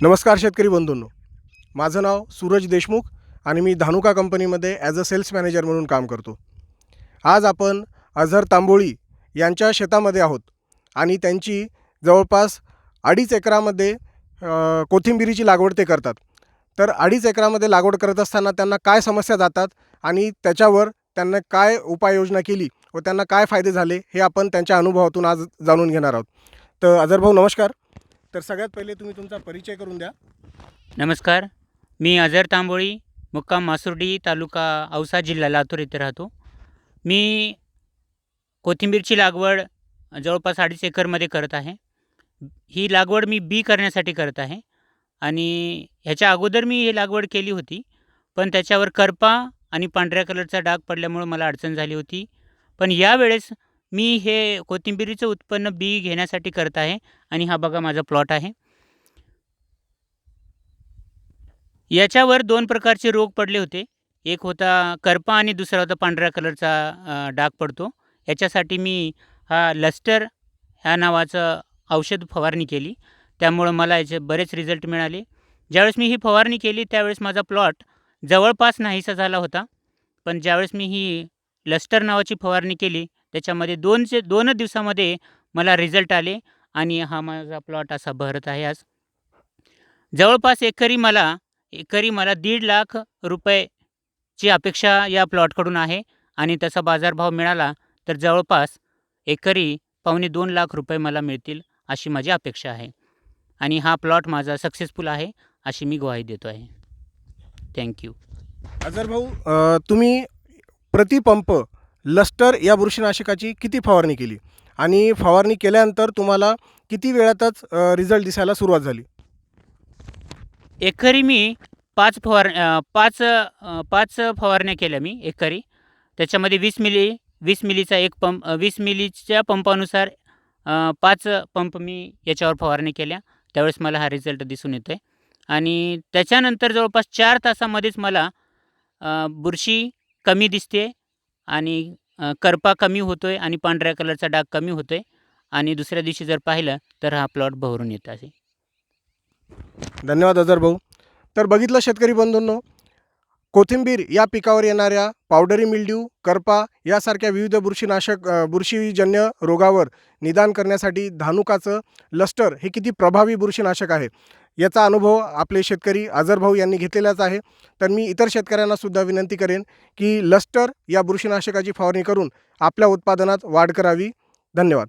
नमस्कार शेतकरी बंधूंनो, माझं नाव सूरज देशमुख आणि मी धानुका कंपनीमध्ये ॲज अ सेल्स मॅनेजर म्हणून काम करतो। आज आपण अझर तांबोळी यांच्या शेतामध्ये आहोत आणि त्यांची जवळपास 2.5 एकरामध्ये कोथिंबिरीची लागवड ते करतात। तर 2.5 एकरामध्ये लागवड करत असताना त्यांना काय समस्या जातात आणि त्याच्यावर त्यांना काय उपाययोजना केली व त्यांना काय फायदे झाले हे आपण त्यांच्या अनुभवातून आज जाणून घेणार आहोत। तर अझर भाऊ नमस्कार। तर सगळ्यात पहिले तुम्ही तुमचा परिचय करून द्या। नमस्कार, मी अझर तांबोळी, मुक्काम मासुर्डी, तालुका औसा, जिल्हा लातूर येथे राहतो। मी कोथिंबीरची लागवड जवळपास 2.5 एकरमध्ये करत आहे। ही लागवड मी बी करण्यासाठी करत आहे आणि ह्याच्या अगोदर मी ही लागवड केली होती, पण त्याच्यावर करपा आणि पांढऱ्या कलरचा डाग पडल्यामुळे मला अडचण झाली होती। पण यावेळेस मी हे कोथिंबीरीचं उत्पन्न बी घेण्यासाठी करत आहे आणि हा बघा माझा प्लॉट आहे। याच्यावर 2 प्रकारचे रोग पडले होते। एक होता करपा आणि दुसरा होता पांढऱ्या कलरचा डाग पडतो। याच्यासाठी मी हा लस्टर ह्या नावाचं औषध फवारणी केली, त्यामुळं मला याचे बरेच रिझल्ट मिळाले। ज्यावेळेस मी ही फवारणी केली त्यावेळेस माझा प्लॉट जवळपास नाहीसा झाला होता, पण ज्यावेळेस मी ही लस्टर नावाची फवारणी केली त्याच्यामध्ये 2 दिवसामध्ये मला रिझल्ट आले आणि हा माझा प्लॉट असा बहरत आहे आज। जवळपास एकरी मला 1.5 लाख रुपयेची अपेक्षा या प्लॉटकडून आहे आणि तसा बाजारभाव मिळाला तर जवळपास एकरी $1.25 लाख मला मिळतील अशी माझी अपेक्षा आहे आणि हा प्लॉट माझा सक्सेसफुल आहे अशी मी ग्वाही देतो आहे। थँक्यू। अझर भाऊ, तुम्ही प्रतिपंप लस्टर या बुरशीनाशकाची किती फवारणी केली आणि फवारणी केल्यानंतर तुम्हाला किती वेळातच रिझल्ट दिसायला सुरुवात झाली? एकरी मी 5 फवारण्या केल्या मी एकरी। त्याच्यामध्ये 20 मिलीचा एक पंप, 20 मिलीच्या पंपानुसार 5 पंप मी याच्यावर फवारणी केल्या। त्यावेळेस मला हा रिझल्ट दिसून येतो आहे आणि त्याच्यानंतर जवळपास 4 तासामध्येच मला बुरशी कमी दिसते आणि करपा कमी होतो आहे आणि पांढऱ्या कलरचा डाग कमी होतो आहे आणि दुसऱ्या दिवशी जर पाहिलं तर हा प्लॉट बहरून येत आहे। धन्यवाद अझर भाऊ। तर बघितलं शेतकरी बंधूंनो, कोथिंबीर या पिकावर येणाऱ्या पावडरी मिल्ड्यू, करपा यासारख्या विविध बुरशीजन्य रोगावर निदान करण्यासाठी धानुकाचं लस्टर हे किती प्रभावी बुरशीनाशक आहे याचा अनुभव आपले शेतकरी अझर भाऊ यांनी घेतलेलाच आहे। तर मी इतर शेतकऱ्यांना सुद्धा विनंती करेन की लस्टर या बुरशीनाशकाची फवारणी करून आपल्या उत्पादनात वाढ करावी। धन्यवाद।